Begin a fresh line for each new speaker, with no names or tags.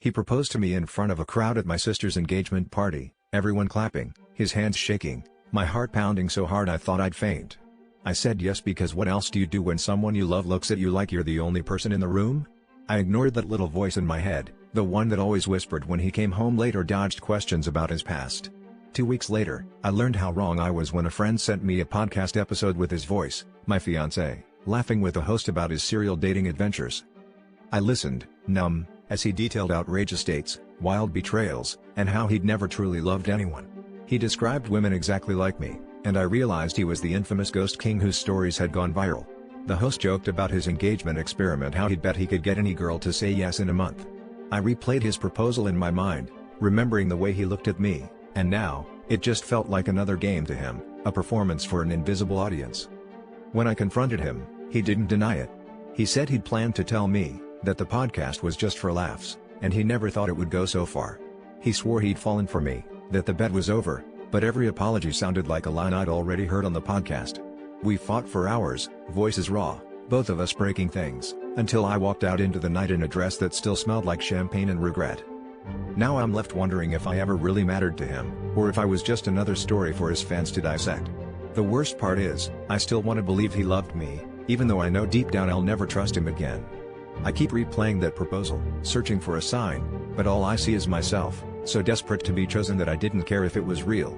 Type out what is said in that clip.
He proposed to me in front of a crowd at my sister's engagement party, everyone clapping, his hands shaking, my heart pounding so hard I thought I'd faint. I said yes because what else do you do when someone you love looks at you like you're the only person in the room? I ignored that little voice in my head, the one that always whispered when he came home late or dodged questions about his past. 2 weeks later, I learned how wrong I was when a friend sent me a podcast episode with his voice, my fiancé, laughing with the host about his serial dating adventures. I listened, numb, as he detailed outrageous dates, wild betrayals, and how he'd never truly loved anyone. He described women exactly like me, and I realized he was the infamous ghost king whose stories had gone viral. The host joked about his engagement experiment, how he'd bet he could get any girl to say yes in a month. I replayed his proposal in my mind, remembering the way he looked at me, and now, it just felt like another game to him, a performance for an invisible audience. When I confronted him, he didn't deny it. He said he'd planned to tell me that the podcast was just for laughs, and he never thought it would go so far. He swore he'd fallen for me, that the bet was over, but every apology sounded like a line I'd already heard on the podcast. We fought for hours, voices raw, both of us breaking things, until I walked out into the night in a dress that still smelled like champagne and regret. Now I'm left wondering if I ever really mattered to him, or if I was just another story for his fans to dissect. The worst part is, I still want to believe he loved me, even though I know deep down I'll never trust him again. I keep replaying that proposal, searching for a sign, but all I see is myself, so desperate to be chosen that I didn't care if it was real.